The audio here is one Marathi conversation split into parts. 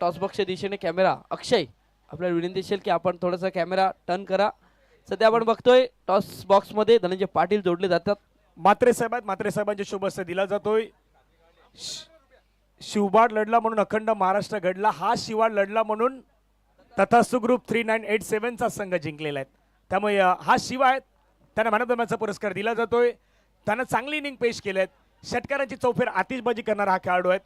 टॉसबॉक्सच्या दिशेने कॅमेरा अक्षय आपल्याला विनंती असेल की आपण थोडासा कॅमेरा टर्न करा. सध्या आपण बघतोय टॉस बॉक्स मध्ये धनंजय पाटील जोडले जातात. मात्रे साहेबांच्या शुभ हस्ते दिला जातोय. शिवबाड लढला म्हणून अखंड महाराष्ट्र घडला, हा शिवाड लढला म्हणून तथास्तु ग्रुप 3987 चा संघ जिंकलेला आहे. त्यामुळे हा शिवा आहे, त्यांना मॅन ऑफ द मॅचचा पुरस्कार दिला जातोय. त्यानं चांगली इनिंग पेश केलेत. षटकारांची चौफेर आतिषबाजी करणारा हा खेळाडू आहे.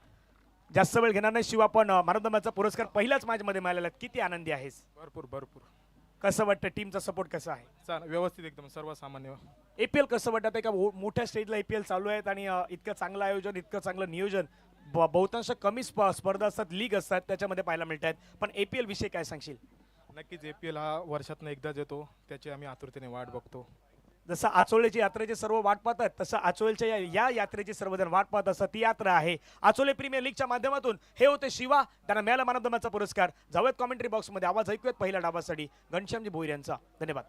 जास्त वेळ घेणार नाही शिवा, पण मॅन ऑफ द मॅचचा पुरस्कार पहिल्याच मॅच मध्ये मिळालेला आहे. किती आनंदी आहेस? भरपूर कसं वाटतं? टीमचा सपोर्ट कसा आहे? व्यवस्थित एकदम सर्वसामान्य. APL कसं वाटतं? का मोठ्या स्टेजला APL चालू आहेत आणि इतकं चांगलं आयोजन, इतकं चांगलं नियोजन, बहुतांश कमी स्पर्धा असतात, लीग असतात, त्याच्यामध्ये पाहायला मिळत आहेत. पण APL विषयी काय सांगशील? नक्कीच APL हा वर्षातून एकदाच येतो, त्याची आम्ही आतुरतेने वाट बघतो. जसं आचोलेची यात्रेचे सर्व वाट पाहतात, तसं आचोलेच्या या यात्रेची सर्वजण वाट पाहत असतात. ती यात्रा आहे आचोले प्रीमियर लीगच्या माध्यमातून. हे होते शिवा, त्यांना मिळाला मॅन ऑफ द मॅचचा पुरस्कार. जाऊयात कॉमेंट्री बॉक्स मध्ये, आवाज ऐकूयात पहिल्या डावासाठी घनश्यामजी भोईर यांचा. धन्यवाद.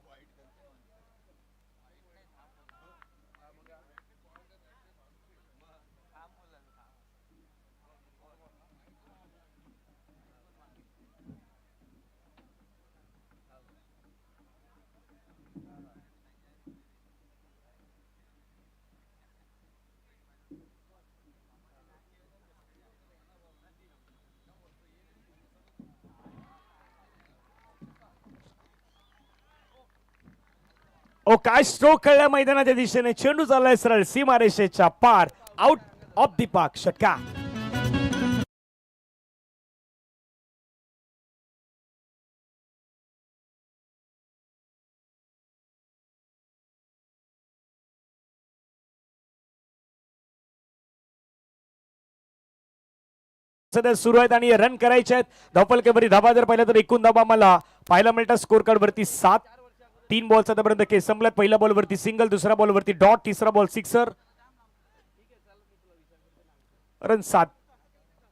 ओ काय स्ट्रोक खेळल्या मैदानाच्या दिशेने, चेंडू चाललाय सरळ सीमारेषेच्या पार, आउट ऑफ द पार्क, षटकार. सध्या सुरू आहेत आणि रन करायचे आहेत. धावफलकावरती धाबा जर पाहिलं तर एकूण धाबा मला पाहायला मिळतात स्कोर कार्ड वरती 7. 3 बॉल्स आतापर्यंत खेळ संपल्यात. पहिल्या बॉल वरती सिंगल, दुसऱ्या बॉल वरती डॉट, तिसरा बॉल सिक्सर. रन 7.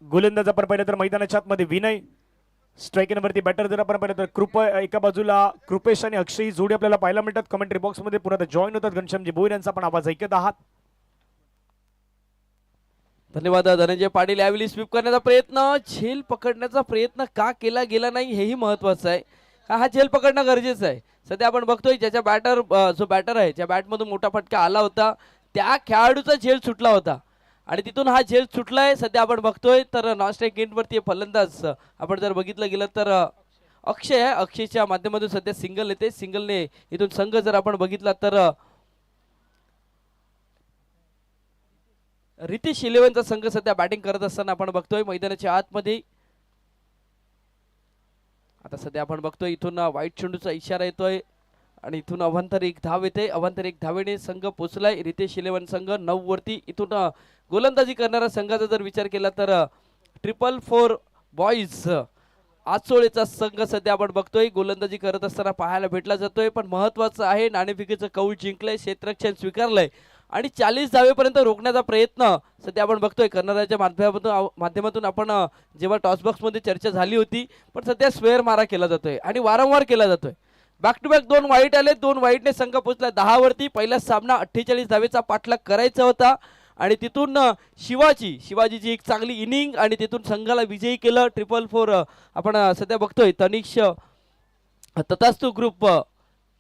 गोलंदाज आपण पाहिलं तर मैदानाच्या आतमध्ये विनय, स्ट्राईक वरती बॅटर जर आपण पाहिलं तर कृपा, एका बाजूला कृपेश आणि अक्षय जोडी आपल्याला पाहायला मिळतात. कमेंट्री बॉक्स मध्ये पुन्हा जॉईन होतात घनश्यामजी भोईर यांचा पण आवाज ऐकत आहात. धन्यवाद धनंजय पाटील. यावेळी स्वीप करण्याचा प्रयत्न, झेल पकडण्याचा प्रयत्न का केला गेला नाही हेही महत्वाचं आहे. हा झेल पकडणं गरजेचं आहे. सध्या आपण बघतोय ज्याच्या जो बॅटर आहे, ज्या बॅटमधून मोठा फटका आला होता, त्या खेळाडूचा झेल सुटला होता आणि तिथून हा झेल सुटलाय. सध्या आपण बघतोय तर नॉन स्ट्राईक गेटवरती फलंदाज आपण जर बघितलं गेलं तर अक्षय आहे. अक्षयच्या माध्यमातून सध्या सिंगल येते. सिंगलने इथून संघ जर आपण बघितला तर रितेश 11चा संघ सध्या बॅटिंग करत असताना आपण बघतोय मैदानाच्या आतमध्ये. आता सध्या आपण बघतोय इथून वाईट चेंडूचा इशारा येतोय आणि इथून अवांतर एक धाव येते. अवांतर एक धावेने संघ पोहोचलाय. रितेश 11 संघ 9 वरती. इथून गोलंदाजी करणारा संघाचा जर विचार केला तर 444 बॉईज आचोळेचा संघ सध्या आपण बघतोय गोलंदाजी करत असताना पाहायला भेटला जातोय. पण महत्वाचं आहे, नाणेफेकीचं कौल जिंकलंय, क्षेत्ररक्षण स्वीकारलंय आणि 40 धावेपर्यंत रोखण्याचा प्रयत्न सध्या आपण बघतोय करणाऱ्याच्या माध्यमातून. आपण जेव्हा टॉसबॉक्स मध्ये चर्चा झाली होती, पण सध्या स्क्वेअर मारा केला जातोय आणि वारंवार केला जातोय. बॅक टू बॅक 2 वाईट आले. 2 वाईटने संघ पोहोचला 10 वरती. पहिला सामना 48 धावेचा पाठलाग करायचा होता आणि तिथून शिवाजीची एक चांगली इनिंग आणि तिथून संघाला विजयी केलं. 444 आपण सध्या बघतोय तनिष तथास्तु ग्रुप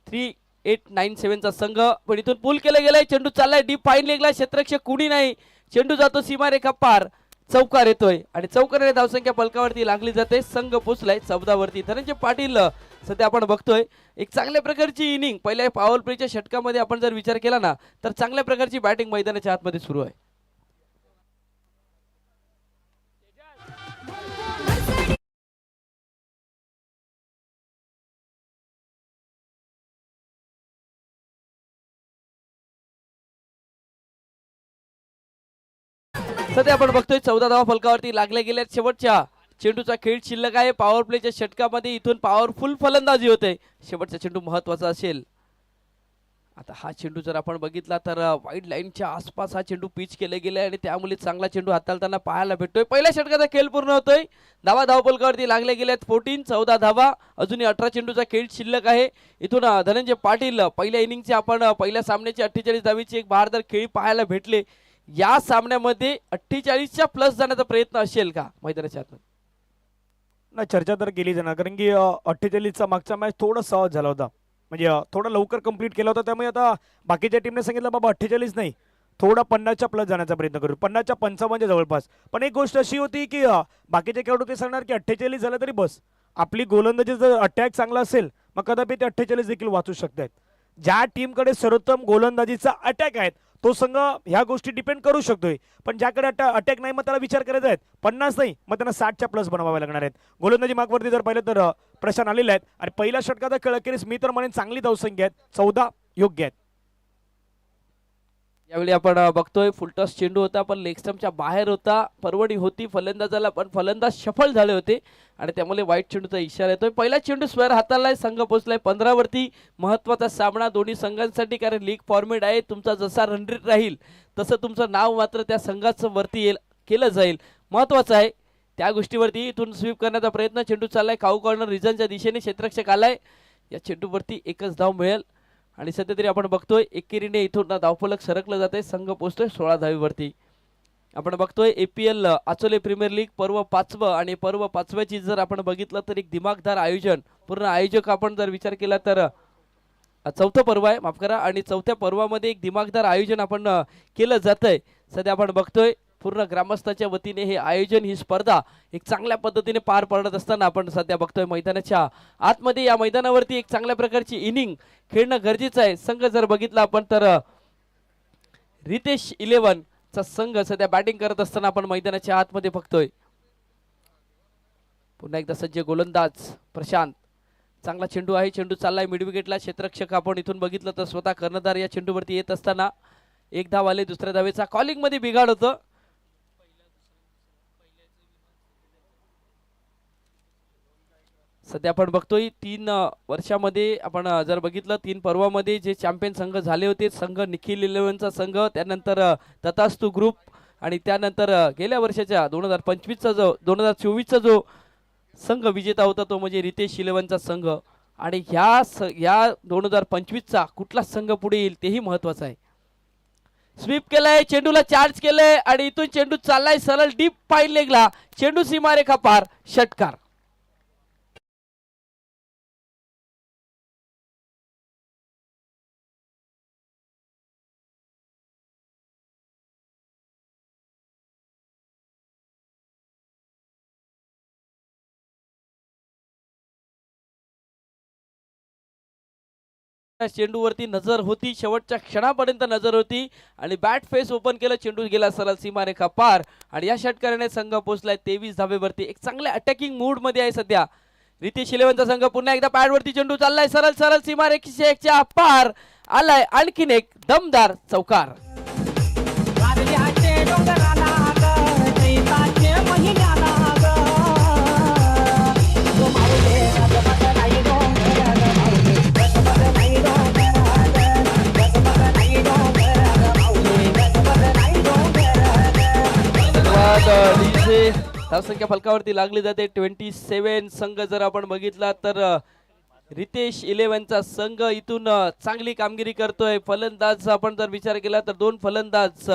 3897 चा संघ. पण इथून पूल केला गेलाय. चेंडू चाललाय डीप फाईन लेगला. क्षेत्ररक्षक कुणी नाही. चेंडू जातो सीमारेखा पार. चौकार येतोय आणि चौकाराने धावसंख्या फलकावरती लागली जाते. संघ पोचलाय 14 वरती. धनंजय पाटील सध्या आपण बघतोय एक चांगल्या प्रकारची इनिंग. पहिल्या पॉवर प्लेच्या षटकामध्ये आपण जर विचार केला ना तर चांगल्या प्रकारची बॅटिंग मैदानाच्या आतमध्ये सुरू आहे. सध्या आपण बघतोय 14 धावा फलकावरती लागल्या गेल्या. शेवटच्या चेंडूचा खेळ शिल्लक आहे. पॉवर प्लेच्या षटकामध्ये इथून पॉवरफुल फलंदाजी होते. शेवटचा चेंडू महत्वाचा असेल. आता हा चेंडू जर आपण बघितला तर वाईड लाईनच्या आसपास हा चेंडू पिच केले गेले आणि त्यामुळे चांगला चेंडू हाताळताना पाहायला भेटतोय. पहिल्या षटकाचा खेळ पूर्ण होतोय. धावफलकावरती लागले गेल्यात 14 धावा. अजूनही 18 चेंडूचा खेळ शिल्लक आहे. इथून धनंजय पाटील पहिल्या इनिंगचे आपण पहिल्या सामन्याची 48 धावीची एक बहारदार खेळी पाहायला भेटले. या सामन्यामध्ये 48च्या प्लस जाण्याचा प्रयत्न असेल का मैदानाच्या आत? नाही, चर्चा तर केली जाणार कारण की 48चा मागचा मॅच थोडा सहज झाला होता. म्हणजे थोडा लवकर कंप्लीट केला होता, त्यामुळे आता बाकीच्या टीमने सांगितलं बाबा 48 नाही, थोडा 50च्या प्लस जाण्याचा प्रयत्न करू, 50च्या 55च्या जवळपास. पण एक गोष्ट अशी होती की बाकीचे खेळाडू ते सांगणार की 48 झालं तरी बस, आपली गोलंदाजी जर अटॅक चांगला असेल मग कदापि ते 48 देखील वाचू शकतात. ज्या टीमकडे सर्वोत्तम गोलंदाजीचा अटॅक आहे तो संघ ह्या गोष्टी डिपेंड करू शकतोय. पण ज्याकडे अटॅक नाही मग त्याला विचार करायचा आहे 50 नाही मग त्यांना 60च्या प्लस बनवावे लागणार आहेत. गोलंदाजी मागवरती जर पाहिलं तर प्रशांत आलेले आहेत आणि पहिल्या षटकाचा खेळ अखेरीस मी तर म्हणेन चांगली धावसंख्या आहेत, 14 योग्य आहेत. यावेळी आपण बघतोय फुलटॉस चेंडू होता पण लेग स्टंपच्या बाहेर होता, परवडी होती फलंदाजाला पण फलंदाज सफल झाले होते आणि त्यामुळे वाईट चेंडूचा इशारा येतोय. पहिला चेंडू स्क्वेअर हातालाय, संघ पोहोचलाय 15 वरती. महत्वाचा सामना दोन्ही संघांसाठी, कारण लीग फॉर्मेट आहे. तुमचा जसा रन रेट राहील तसं तुमचं नाव मात्र त्या संघाचं वरती केलं जाईल, महत्वाचं आहे. त्या गोष्टीवरती इथून स्वीप करण्याचा प्रयत्न, चेंडू चाललाय खाऊ कॉर्नर रिजनच्या दिशेने, क्षेत्ररक्षक आलाय. या चेंडूवरती एकच धाव मिळेल आणि सध्या तरी आपण बघतोय एकेरीने इथून धावफलक सरकलं जाते, संघ पोहोचतोय 16 धावीवरती. आपण बघतोय APL आचोले प्रीमियर लीग पर्व 5वं आणि पर्व 5व्याची जर आपण बघितलं तर एक दिमागदार आयोजन, पूर्ण आयोजक आपण जर विचार केला तर चौथं पर्व आहे, माफ करा, आणि चौथ्या पर्वामध्ये एक दिमागदार आयोजन आपण केलं जातंय. सध्या आपण बघतोय पूर्ण ग्रामस्थाच्या वतीने हे आयोजन, ही स्पर्धा एक चांगल्या पद्धतीने पार पडत असताना आपण सध्या बघतोय मैदानाच्या आतमध्ये या मैदानावरती एक चांगल्या प्रकारची इनिंग खेळणं गरजेचं आहे. संघ जर बघितला आपण तर रितेश 11 चा संघ सध्या बॅटिंग करत असताना आपण मैदानाच्या आतमध्ये बघतोय. पुन्हा एकदा सज्ज गोलंदाज प्रशांत, चांगला चेंडू आहे, चेंडू चाललाय मिड विकेटला. क्षेत्ररक्षक आपण इथून बघितलं तर स्वतः कर्णधार या चेंडूवरती येत असताना एक धाव आले. दुसऱ्या धावेचा कॉलिंग मध्ये बिघाड होतं. सध्या आपण बघतोय 3 वर्षामध्ये आपण जर बघितलं 3 पर्वामध्ये जे चॅम्पियन संघ झाले होते, संघ निखिल 11चा संघ, त्यानंतर तथास्तु ग्रुप आणि त्यानंतर गेल्या वर्षाच्या 2025चा जो 2024चा जो संघ विजेता होता तो म्हणजे रितेश 11चा संघ. आणि ह्या 2025चा कुठला संघ पुढे येईल तेही महत्वाचं आहे. स्वीप केलाय, चेंडूला चार्ज केलंय आणि इथून चेंडू चाललाय सरळ डीप फाईन लेगला, चेंडू सीमारेखा पार, षटकार. चेंडूवरती नजर होती, शेवटच्या क्षणापर्यंत नजर होती आणि बॅट फेस ओपन केलं, चेंडू गेला सरळ सीमारेखा पार आणि या षटकाराने संघ पोहोचलाय 23 धावेवरती. एक चांगल्या अटॅकिंग मूड मध्ये आहे सध्या रितेश 11चा संघ. पुन्हा एकदा पॅडवरती चेंडू चाललाय सरळ सरळ सीमारेषेच्या पार, आलाय आणखीन एक दमदार चौकार. धावसंख्या फलकावरती लागली जाते 27. संघ जर आपण बघितला तर रितेश 11चा संघ इथून चांगली कामगिरी करतोय. फलंदाज आपण जर विचार केला तर 2 फलंदाज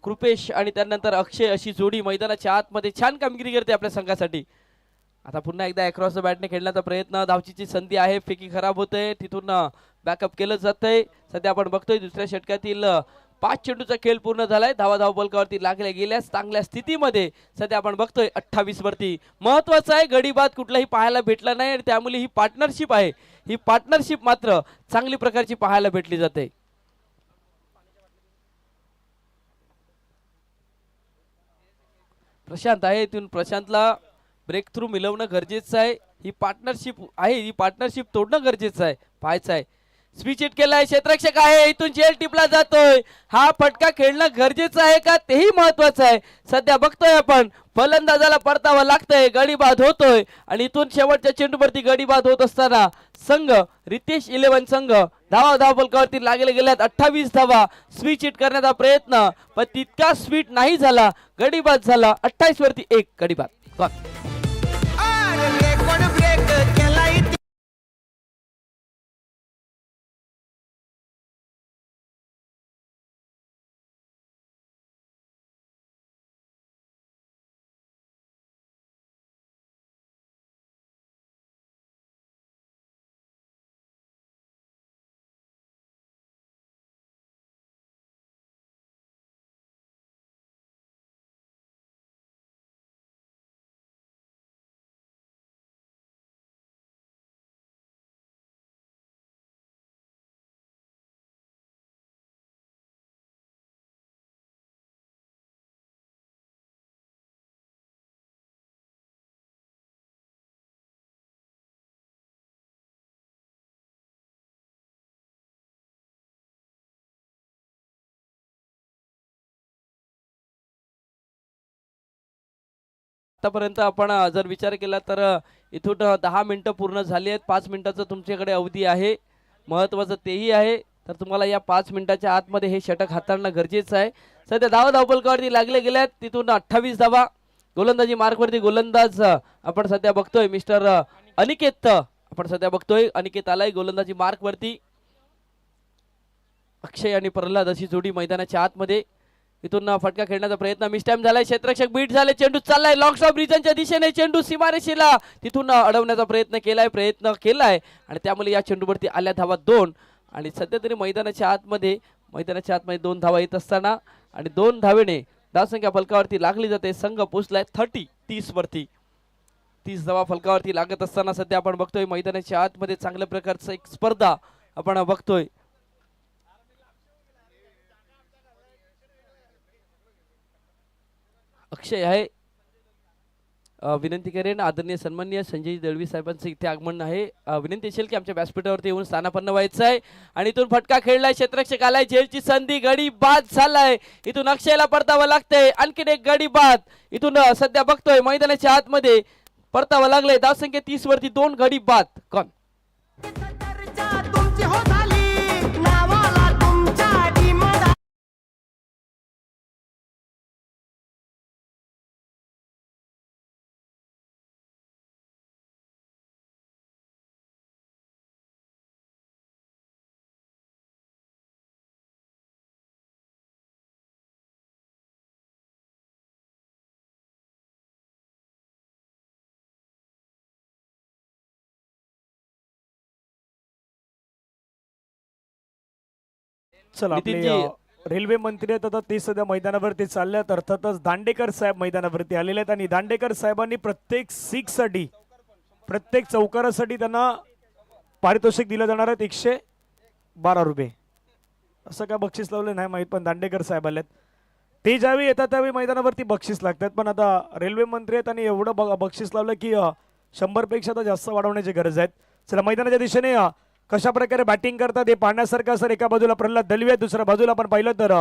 कृपेश आणि त्यानंतर अक्षय अशी जोडी मैदानाच्या आतमध्ये छान कामगिरी करते आपल्या संघासाठी. आता पुन्हा एकदा अक्रॉस द बॅटने खेळण्याचा प्रयत्न, धावचीची संधी आहे, फेकी खराब होते, तिथून बॅकअप केलं जातंय. सध्या आपण बघतोय दुसऱ्या षटकातील 5 चेंडूचा खेळ पूर्ण झालाय, धाव बलकावरती लागल्या गेल्या चांगल्या स्थितीमध्ये सध्या आपण बघतोय 28 वरती. महत्वाचं आहे गडी बाद कुठलाही पाहायला भेटला नाही आणि त्यामुळे ही पार्टनरशिप आहे, ही पार्टनरशिप मात्र चांगली प्रकारची पाहायला भेटली जाते. प्रशांत आहे, इथून प्रशांतला ब्रेक थ्रू मिळवणं गरजेचं आहे. ही पार्टनरशिप आहे, ही पार्टनरशिप तोडणं गरजेचं आहे, पाहायचं आहे. स्विच हिट केलाय, क्षेत्ररक्षक आहे, इथून जेल टिपला जातोय. हा फटका खेळणं गरजेचं आहे का तेही महत्वाचं आहे. सध्या बघतोय आपण फलंदाजाला परतावं लागतंय, गडी बाद होतोय आणि इथून शेवटच्या चेंडूवरती गडी बाद होत असताना संघ रितेश 11 संघ धाव फलकावरती लागले गेल्यात 28 धावा. स्विच हिट करण्याचा प्रयत्न पण तितका स्वीट नाही झाला, गडी बाद झाला. 28 वरती 1 गडी बाद. आतापर्यंत आपण जर विचार केला तर इथून 10 मिनिटं पूर्ण झाली आहेत. 5 मिनिटाचं तुमच्याकडे अवधी आहे. महत्त्वाचं तेही आहे. तर तुम्हाला या 5 मिनिटाच्या आतमध्ये हे षटक हाताळणं गरजेचं आहे. सध्या धावपलकावरती लागले गेल्यात. तिथून 28 धावा गोलंदाजी मार्कवरती गोलंदाज आपण सध्या बघतोय मिस्टर अनिकेत. आपण सध्या बघतोय अनिकेत आलाय गोलंदाजी मार्कवरती. अक्षय आणि प्रल्हाद अशी जोडी मैदानाच्या आतमध्ये. इथून फटका खेळण्याचा प्रयत्न मिस टाइम झालाय. क्षेत्ररक्षक बीट झाले. चेंडू चाललाय लॉंग स्टॉप रिजनच्या दिशेने. चेंडू सीमारेषेला तिथून अडवण्याचा प्रयत्न केलाय आणि त्यामुळे या चेंडूवरती आल्या धावा 2. आणि सध्या तरी मैदानाच्या आतमध्ये 2 धावा येत असताना आणि 2 धावेने धावसंख्या फलकावरती लागली जाते. संघ पोहोचलाय 30 वरती. 30 धावा फलकावरती लागत असताना सध्या आपण बघतोय मैदानाच्या आतमध्ये चांगल्या प्रकारचं एक स्पर्धा आपण बघतोय. अक्षय आहे. विनंती करेन आदरणीय सन्माननीय संजय दळवी साहेबांचं इथे आगमन आहे. विनंती असेल की आमच्या व्यासपीठावरती येऊन स्थानापन्न व्हायचं आहे. आणि इथून फटका खेळलाय. क्षेत्ररक्षक आलाय. झेलची संधी. गडी बाद झालाय. इथून अक्षयला परतावं लागतंय. आणखीन एक गडी बाद. इथून सध्या बघतोय मैदानाच्या आतमध्ये परतावं लागलंय. धावसंख्या 30 वरती 2 गडी बाद. कोण चला आपले नितीनजी. रेल्वे मंत्री आहेत आता ते सध्या मैदानावरती चालल्यात. अर्थातच दांडेकर साहेब मैदानावरती आलेले आहेत आणि दांडेकर साहेबांनी प्रत्येक सिक्ससाठी प्रत्येक चौकारासाठी त्यांना पारितोषिक दिलं जाणार आहेत 112 रुपये. असं काय बक्षीस लावलं नाही माहीत पण दांडेकर साहेब आलेत. ते ज्यावेळी येतात त्यावेळी मैदानावरती बक्षीस लागतात. पण आता रेल्वे मंत्री आहेत आणि एवढं बक्षीस लावलं की 100 पेक्षा तर जास्त वाढवण्याची गरज आहे. चला मैदानाच्या दिशेने कशा प्रकारे बॅटिंग करतात हे पाहण्यासारखं. सर एका बाजूला प्रल्हाद दलवी आहे. दुसऱ्या बाजूला आपण पाहिलं तर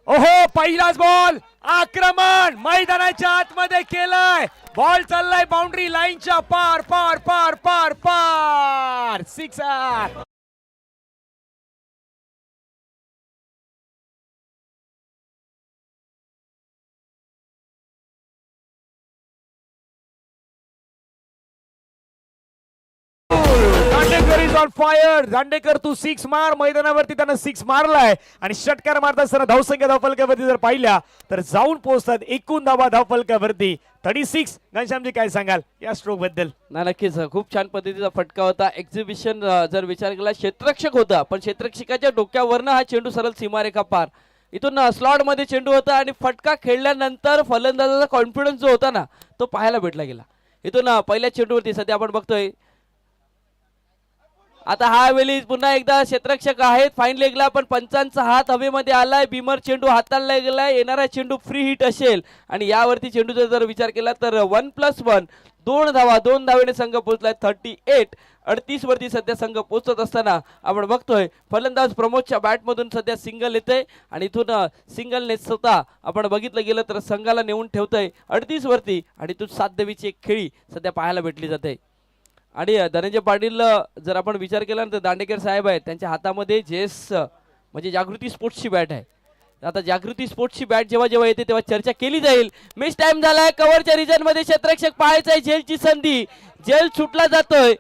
ओहो पहिलाच बॉल आक्रमण मैदानाच्या आतमध्ये केलंय. बॉल चाललाय बाउंड्री लाईनच्या पार पार पार पार पार. Sixer. Dandekar is on fire. Dandekar तू 6 मार. मैदानावरती त्यानं 6 मारलाय आणि षटकार मारत असताना धावसंख्या धावफलकावरती जर पाहिल्या तर जाऊन पोहोचतात एकूण धावा धावफलकावरती 36. घनश्यामजी काय सांगाल या स्ट्रोक बद्दल? नक्कीच खूप छान पद्धतीचा फटका होता. एक्झिबिशन जर विचार केला क्षेत्ररक्षक होता पण क्षेत्ररक्षकाच्या डोक्यावरनं हा चेंडू सरळ सीमारेखा पार. इथून स्लॉट मध्ये चेंडू होता आणि फटका खेळल्यानंतर फलंदाजाचा कॉन्फिडन्स जो होता ना तो पाहायला भेटला गेला. इथून पहिल्या चेंडूवरती सध्या आपण बघतोय आता हा वेळी पुन्हा एकदा क्षेत्ररक्षक आहेत फाईन लेगला पण पंचांचा हात हवेमध्ये आलाय. बीमर चेंडू हाताळला गेलाय. येणारा चेंडू फ्री हिट असेल आणि यावरती चेंडूचा जर विचार केला तर 1+1 2 धावा. 2 धावेने संघ पोहोचलाय 38. 38 वरती सध्या संघ पोहोचत असताना आपण बघतोय फलंदाज प्रमोदच्या बॅटमधून सध्या सिंगल येते आणि इथून सिंगलने स्वतः आपण बघितलं गेलं तर संघाला नेऊन ठेवतंय 38 वरती आणि इथून 7 धावीची एक खेळी सध्या पाहायला भेटली जाते. आणि धनंजय पाटील जर आपण विचार केला तर दांडेकर साहेब आहेत त्यांच्या हातामध्ये जेस म्हणजे जागृती स्पोर्ट्सची बॅट आहे. आता जागृती स्पोर्ट्सची बॅट जेव्हा जेव्हा येते तेव्हा चर्चा केली जाईल. मिस टाइम झालाय. कव्हरच्या रिजन मध्ये क्षेत्ररक्षक पाहायचा आहे. झेलची संधी. झेल सुटला जातोय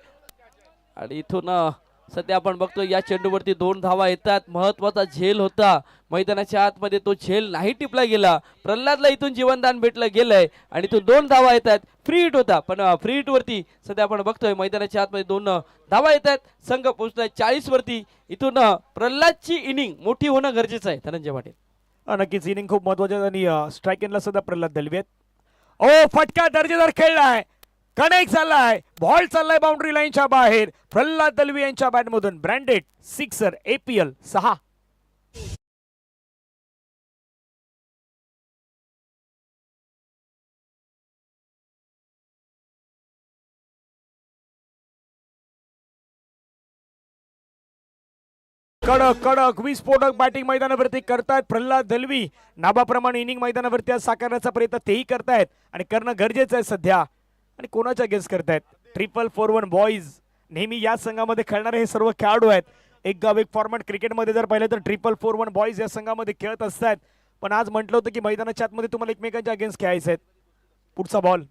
आणि इथून सध्या आपण बघतो या चेंडूवरती 2 धावा येतात. महत्वाचा झेल होता मैदानाच्या आतमध्ये तो झेल नाही टिपला गेला. प्रल्हादला इथून जीवनदान भेटलं गेलंय आणि इथून 2 धावा येतात. फ्री हिट होता पण फ्री हिट वरती सध्या आपण बघतोय मैदानाच्या आतमध्ये 2 धावा येतात. संघ पोहोचलाय 40 वरती. इथून प्रल्हादची इनिंग मोठी होणं गरजेचं आहे. धनंजय पाटील नक्कीच इनिंग खूप महत्वाची आणि स्ट्राईक एंडला सुद्धा प्रल्हाद दलवी आहेत. ओ फटका दर्जेदार खेळलाय. कनेक्ट झालाय. बॉल चाललाय बाउंड्री लाईनच्या बाहेर. प्रल्हाद दलवी यांच्या बॅटमधून ब्रँडेड सिक्सर. APL 6. कडक कडक विस्फोटक बॅटिंग मैदानावरती करतायत प्रल्हाद दलवी. नाबाप्रमाणे इनिंग मैदानावरती आज साकारण्याचा प्रयत्न तेही करतायत आणि करणं गरजेचं आहे सध्या. आणि कोणाच्या गेस करतायत 4-4-1 बॉईज. नेहमी या संघामध्ये खेळणारे हे सर्व खेळाडू आहेत. एक गाव एक फॉर्मॅट क्रिकेटमध्ये जर पाहिलं तर 4-4-1 बॉईज या संघामध्ये खेळत असतात. पण आज म्हटलं होतं की मैदानाच्या आतमध्ये तुम्हाला एकमेकांच्या अगेन्स्ट खेळायचं आहे. पुढचा बॉल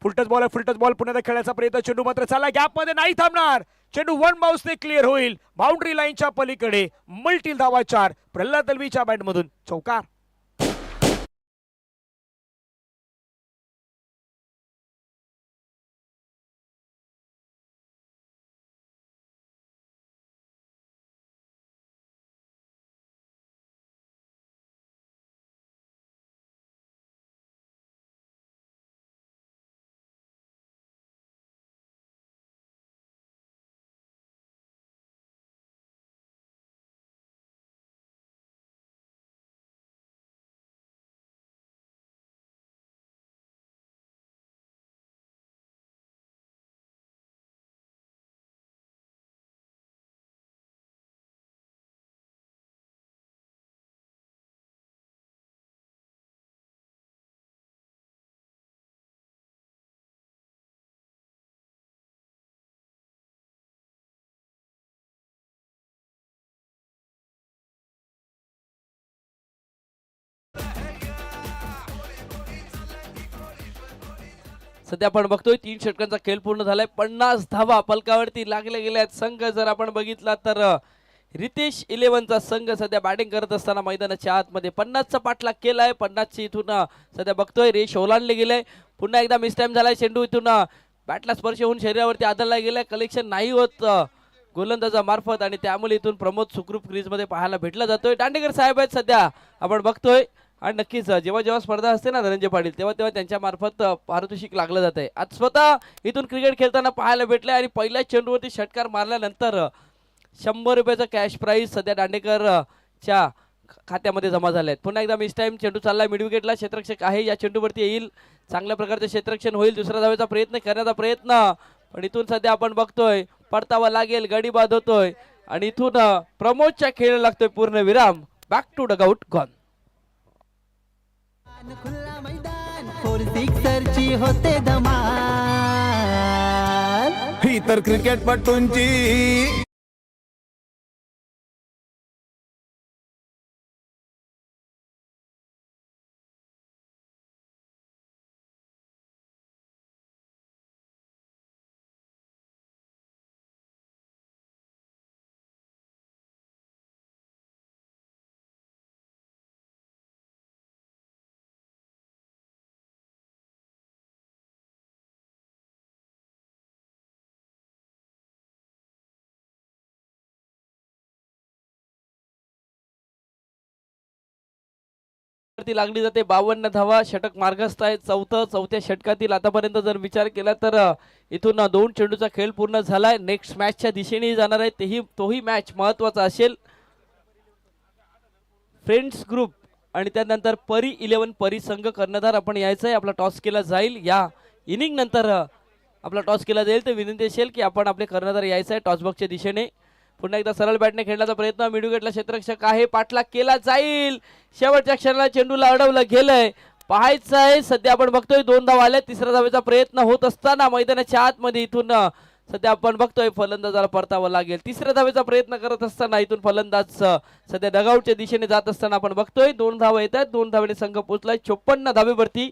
फुलटच बॉल आहे. फुलटच बॉल पुन्हा खेळायचा प्रयत्न. चेंडू मात्र चालला गॅप मध्ये नाही थांबणार. चेंडू 1 बाउन्सने क्लिअर होईल बाउंड्री लाईनच्या पलीकडे. मल्टी धावा 4 प्रल्हाद दलवीच्या बॅटमधून. चौकार. सध्या आपण बघतोय 3 षटकांचा खेळ पूर्ण झालाय. 50 धावा पलकावरती लागले गेल्यात. संघ जर आपण बघितला तर रितेश 11चा संघ सध्या बॅटिंग करत असताना मैदानाच्या आतमध्ये 50चा पाठलाग केलाय. 50ची इथून सध्या बघतोय रेश ओलांडले गेले. पुन्हा एकदा मिसटाइम झालाय. चेंडू इथून बॅटला स्पर्श होऊन शरीरावरती आदळला गेलाय. कलेक्शन नाही होत गोलंदाजा मार्फत आणि त्यामुळे इथून प्रमोद सुखरूप क्रीज मध्ये पाहायला भेटला जातोय. दांडेकर साहेब आहेत सध्या आपण बघतोय. आणि नक्कीच जेव्हा जेव्हा स्पर्धा असते ना धनंजय पाटील तेव्हा तेव्हा त्यांच्या मार्फत पारितोषिक लागलं जात आहे. आज स्वतः इथून क्रिकेट खेळताना पाहायला भेटले आणि पहिल्या चेंडूवरती षटकार मारल्यानंतर 100 रुपयाचा कॅश प्राईज सध्या दांडेकरच्या खात्यामध्ये जमा झाले आहेत. पुन्हा एकदा मिस टाइम. चेंडू चालला मिड विकेटला. क्षेत्ररक्षक आहे या चेंडूवरती येईल. चांगल्या प्रकारचे क्षेत्ररक्षण होईल. दुसऱ्या धावेचा प्रयत्न करण्याचा प्रयत्न पण इथून सध्या आपण बघतोय परतावा लागेल. गडी बाद होतोय आणि इथून प्रमोदच्या खेळ लागतोय पूर्ण विराम. Back to dugout gone. खुला मैदान 4 सिक्सरची होते धमाल. ही तर क्रिकेटपटूंची वरती लागली जाते. 52 धावा. षटक मार्गस्थ आहे. चौथ्या षटकातील आतापर्यंत जर विचार केला तर इथून 2 चेंडूचा खेळ पूर्ण झालाय. नेक्स्ट मॅचच्या दिशेने जाणार आहे. तोही मॅच महत्वाचा असेल. फ्रेंड्स ग्रुप आणि त्यानंतर परी 11 परी संघ कर्णधार आपण यायचं आहे. आपला टॉस केला जाईल. या इनिंग नंतर आपला टॉस केला जाईल. तर विनंती असेल की आपण आपले कर्णधार यायचं आहे टॉसबॉक्सच्या दिशेने. पुन्हा एकदा सरळ बॅटने खेळण्याचा प्रयत्न. मिड विकेटला क्षेत्ररक्षक आहे. पाठलाग केला जाईल. शेवटच्या क्षणाला चेंडूला अडवलं गेलंय. पाहायचं आहे. सध्या आपण बघतोय 2 धावा आल्या. तिसऱ्या धावेचा प्रयत्न होत असताना मैदानाच्या आतमध्ये इथून सध्या आपण बघतोय फलंदाजाला परतावा लागेल. तिसऱ्या धावेचा प्रयत्न करत असताना इथून फलंदाज सध्या डगआउटच्या दिशेने जात असताना आपण बघतोय 2 धावा येतात. 2 धावेने संघ पोहोचलाय 54 धावेवरती.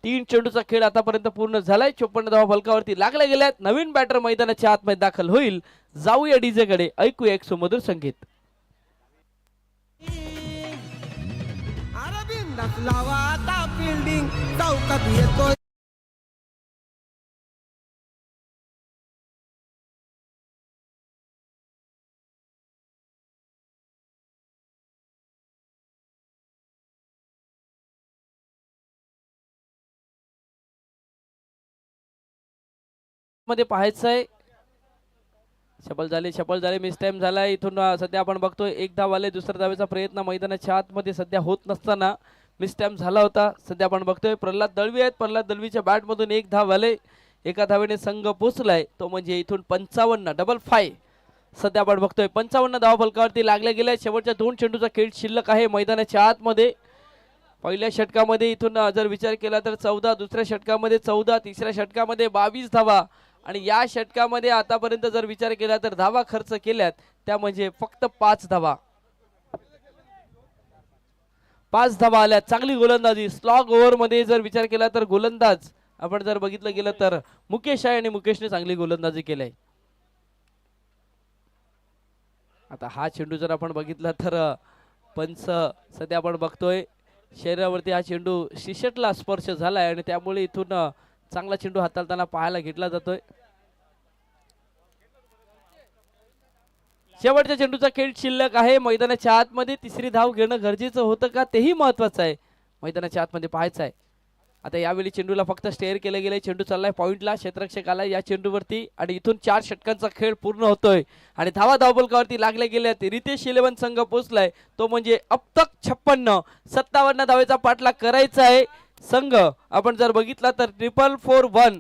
3 चेंडूचा खेळ आतापर्यंत पूर्ण झालाय. 54 धावा फलकावरती लागल्या गेल्यात. नवीन बॅटर मैदानाच्या आतमध्ये दाखल होईल. जाऊया डीजे कडे. ऐकूया एक सुमधुर संगीत. अरविंदास लावा आता फिल्डिंग चौकात येतो. मध्ये पाहायचं आहे. शफल झाले मिस टाइम झाला. इथून सध्या आपण बघतोय 1 धाव आले. दुसऱ्या धावेचा प्रयत्न मैदानाच्या आतमध्ये सध्या होत नसताना मिस टाइम झाला होता. सध्या आपण बघतोय प्रल्हाद दळवी आहेत. प्रल्हाद दळवीच्या बॅट मधून 1 धाव आले. एका धावेने संघ पोचलाय. तो म्हणजे इथून 55 डबल 5 सध्या आपण बघतोय 55 धावा फलकावरती लागल्या गेल्या. शेवटच्या 2 चेंडूचा खेळ शिल्लक आहे मैदानाच्या आतमध्ये. पहिल्या षटकामध्ये इथून जर विचार केला तर 14, दुसऱ्या षटकामध्ये 14, तिसऱ्या षटकामध्ये 22 धावा आणि या षटकामध्ये आतापर्यंत जर विचार केला तर धावा खर्च केल्यात त्या म्हणजे फक्त 5 धावा. 5 धावा आल्या. चांगली गोलंदाजी स्लॉग ओव्हर मध्ये जर विचार केला तर गोलंदाज आपण जर बघितलं गेलं तर मुकेश आहे आणि मुकेशने चांगली गोलंदाजी केली आहे. आता हा चेंडू जर आपण बघितला तर पंच सध्या आपण बघतोय शरीरावरती हा चेंडू शिशटला स्पर्श झालाय आणि त्यामुळे इथून चांगला चेंडू हाताळताना पाहायला घेतला जातोय. शेवटच्या चेंडूचा खेळ शिल्लक आहे मैदानाच्या आतमध्ये. तिसरी धाव घेणं गरजेचं होतं का तेही महत्वाचं आहे मैदानाच्या आतमध्ये पाहायचं आहे. आता यावेळी चेंडूला फक्त स्टेअर केलं गेलंय. चेंडू चाललाय पॉइंटला. क्षेत्ररक्षक आलाय या चेंडूवरती आणि इथून 4 षटकांचा खेळ पूर्ण होतोय आणि धावा धावफलकावरती लागल्या गेल्यात. रितेश 11 संघ पोहोचलाय तो म्हणजे अब तक 56 57 धावेचा पाठलाग करायचा आहे संघ. आपण जर बघितला तर 441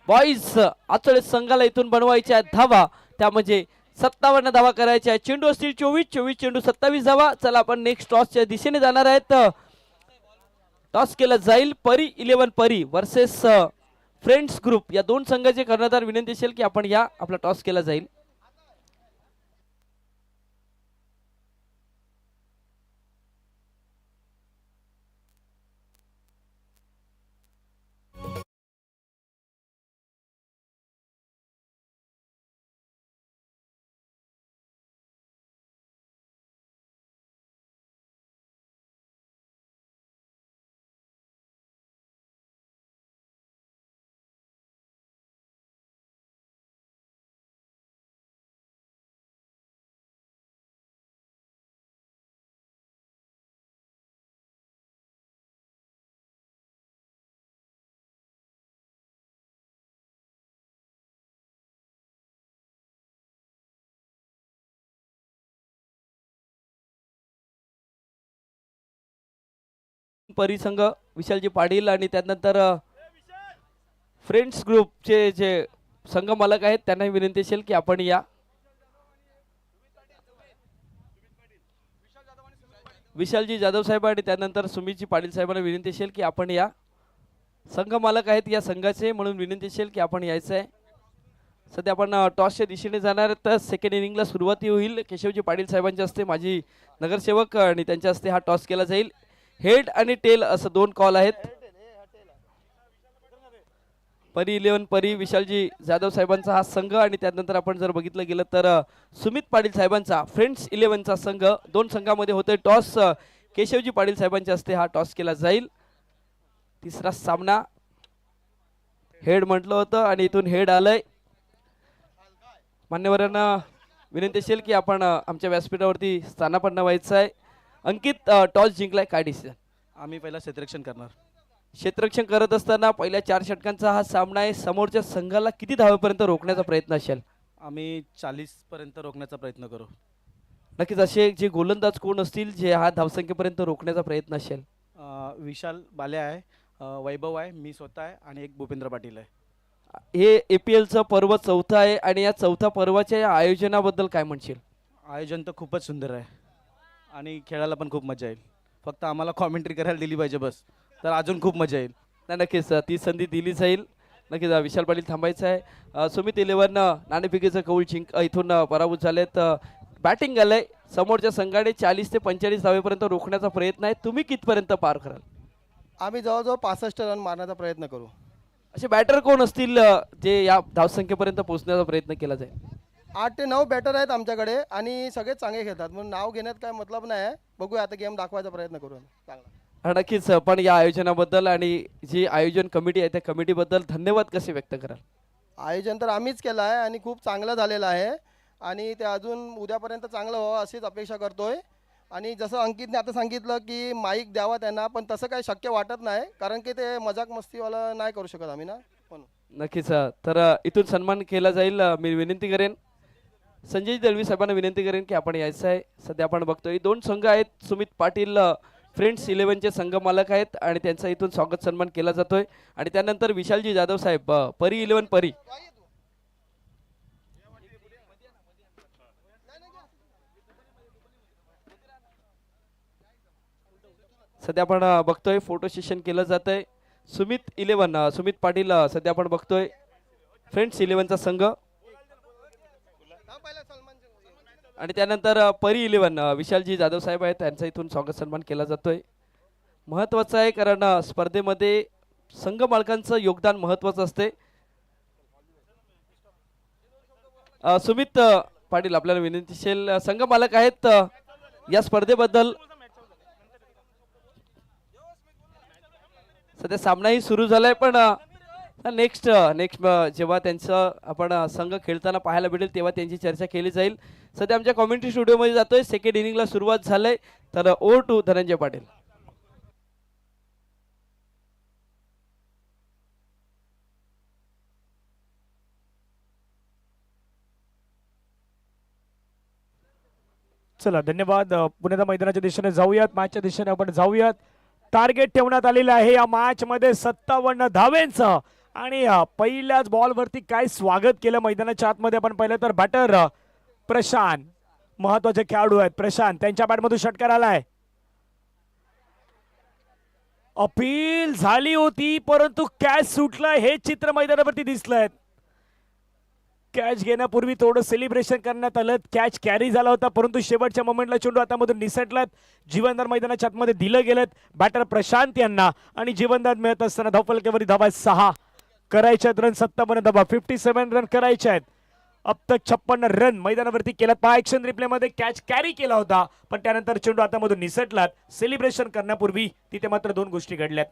बॉईज आचळे संघाला इथून बनवायच्या धावा त्या म्हणजे 57 धावा करायच्या. चेंडू असतील 24 चेंडू 27 धावा. चला आपण नेक्स्ट टॉसच्या दिशेने जाणार आहेत. टॉस केला जाईल परी 11 परी वर्सेस फ्रेंड्स ग्रुप या 2 संघाचे कर्णधार विनंती असेल की आपण या आपला टॉस केला जाईल. परिसंघ विशालजी पाटील आणि त्यानंतर फ्रेंड्स ग्रुपचे जे संघ मालक आहेत त्यांना विनंती असेल की आपण या. विशालजी जाधव साहेब आणि त्यानंतर सुमितजी पाटील साहेबांना विनंती असेल की आपण या. संघ मालक आहेत या संघाचे म्हणून विनंती असेल की आपण यायचं आहे. सध्या आपण टॉसच्या दिशेने जाणार तर सेकंड इनिंगला सुरुवाती होईल. केशवजी पाटील साहेबांच्या हस्ते माजी नगरसेवक आणि त्यांच्या हस्ते हा टॉस केला जाईल. हेड आणि टेल असं 2 कॉल आहेत. परी 11 परी विशालजी जाधव साहेबांचा हा संघ आणि त्यानंतर आपण जर बघितलं गेलं तर सुमित पाटील साहेबांचा फ्रेंड्स 11चा संघ. 2 संघामध्ये होते टॉस. केशवजी पाटील साहेबांच्या हस्ते हा टॉस केला जाईल. तिसरा सामना हेड म्हटलं होतं आणि इथून हेड आलंय. मान्यवरांना विनंती असेल की आपण आमच्या व्यासपीठावरती स्थानापन्न व्हायचं आहे. अंकित टॉस जिंकलाय काय डिसिजन? आम्ही पहिला क्षेत्ररक्षण करणार. क्षेत्ररक्षण करत असताना पहिल्या 4 षटकांचा हा सामना आहे. समोरच्या संघाला किती धावेपर्यंत रोखण्याचा प्रयत्न असेल? आम्ही 40 पर्यंत रोखण्याचा प्रयत्न करू. नक्कीच असे जे गोलंदाज कोण असतील जे हा धावसंख्येपर्यंत रोखण्याचा प्रयत्न असेल? विशाल बाले आहे, वैभव आहे, मी स्वतः आहे आणि एक भूपेंद्र पाटील आहे. हे APLचं पर्व 4थं आहे आणि या 4थ्या पर्वाच्या या आयोजनाबद्दल काय म्हणशील? आयोजन तर खूपच सुंदर आहे आणि खेळायला पण खूप मजा येईल. फक्त आम्हाला कॉमेंट्री करायला दिली पाहिजे बस, तर अजून खूप मजा येईल. नाही नक्कीच ती संधी दिली जाईल. नक्कीच विशाल पाटील थांबायचं आहे. सुमित 11 नाणेफेकीचं कौल जिंक इथून पराभूत झालेत. बॅटिंग आलंय. समोरच्या संघाने 40 ते 45 धावेपर्यंत रोखण्याचा प्रयत्न आहे. तुम्ही कितपर्यंत पार कराल? आम्ही जवळजवळ 65 रन मारण्याचा प्रयत्न करू. असे बॅटर कोण असतील जे या धावसंख्येपर्यंत पोहोचण्याचा प्रयत्न केला जाईल? 8 ते 9 बॅटर आहेत आमच्याकडे आणि सगळेच चांगले खेळतात म्हणून नाव घेण्यात काय मतलब नाही आहे. बघूया आता गेम दाखवायचा प्रयत्न करू चांगला. नक्कीच पण या आयोजनाबद्दल आणि जी आयोजन कमिटी आहे त्या कमिटीबद्दल धन्यवाद कसे व्यक्त कराल? आयोजन तर आम्हीच केलं आहे आणि खूप चांगलं झालेलं आहे आणि ते अजून उद्यापर्यंत चांगलं व्हावं अशीच अपेक्षा करतोय. आणि जसं अंकितने आता सांगितलं की माईक द्यावा त्यांना, पण तसं काही शक्य वाटत नाही कारण की ते मजाक मस्तीवाला नाही करू शकत आम्ही ना. पण नक्कीच तर इथून सन्मान केला जाईल. मी विनंती करेन संजय दळवी साहेबांना विनंती करेन की आपण यायचं आहे. सध्या आपण बघतोय 2 संघ आहेत. सुमित पाटील फ्रेंड्स 11चे संघ मालक आहेत आणि त्यांचा इथून स्वागत सन्मान केला जातोय. आणि त्यानंतर विशालजी जाधव साहेब परी 11 परी सध्या आपण बघतोय फोटो सेशन केलं जात आहे. सुमित 11 सुमित पाटील सध्या आपण बघतोय फ्रेंड्स 11चा संघ आणि त्यानंतर परी 11 विशालजी जाधव साहेब आहेत त्यांचा इथून स्वागत सन्मान केला जातोय. महत्त्वाचं आहे कारण स्पर्धेमध्ये संघ मालकांचं योगदान महत्त्वाचं असते. सुमित पाटील आपल्याला विनंतीशील संघ मालक आहेत या स्पर्धेबद्दल. सध्या सामनाही सुरू झालाय पण नेक्स्ट जेव्हा त्यांचं आपण संघ खेळताना पाहायला भेटेल तेव्हा त्यांची चर्चा केली जाईल. सध्या आमच्या कॉमेंट्री स्टुडिओमध्ये जातोय. सेकंड इनिंगला सुरुवात झालंय तर ओव्हर टू धनंजय पाटील. चला धन्यवाद. पुण्याच्या मैदानाच्या दिशेने जाऊयात. मॅचच्या दिशेने आपण जाऊयात. टार्गेट ठेवण्यात आलेलं आहे या मॅच मध्ये 57 धावेंचं आणि पहिल्याच बॉलवरती काय स्वागत केलं मैदानाच्या आतमध्ये आपण पाहिलं तर बॅटर प्रशांत महत्वाचे खेळाडू आहेत. प्रशांत त्यांच्या बॅटमधून षटकार आलाय. अपील झाली होती परंतु कॅच सुटलं हे चित्र मैदानावरती दिसलंय. कॅच घेण्यापूर्वी थोडं सेलिब्रेशन करण्यात आलं. कॅच कॅरी झाला होता परंतु शेवटच्या मोमेंटला चेंडू हातामधून निसटलात. जीवनदान मैदानाच्या आतमध्ये दिलं गेलं बॅटर प्रशांत यांना आणि जीवनदान मिळत असताना धावफलकावरी धावा 6 करायच्या आहेत. रन 57 धावा 57 रन करायचे आहेत. अब तक 56 रन मैदानावरती केल्यात. पहा ॲक्शन रिप्ले मध्ये कॅच कॅरी केला होता पण त्यानंतर चेंडू हातामधून निसटलात. सेलिब्रेशन करण्यापूर्वी तिथे मात्र 2 गोष्टी घडल्यात.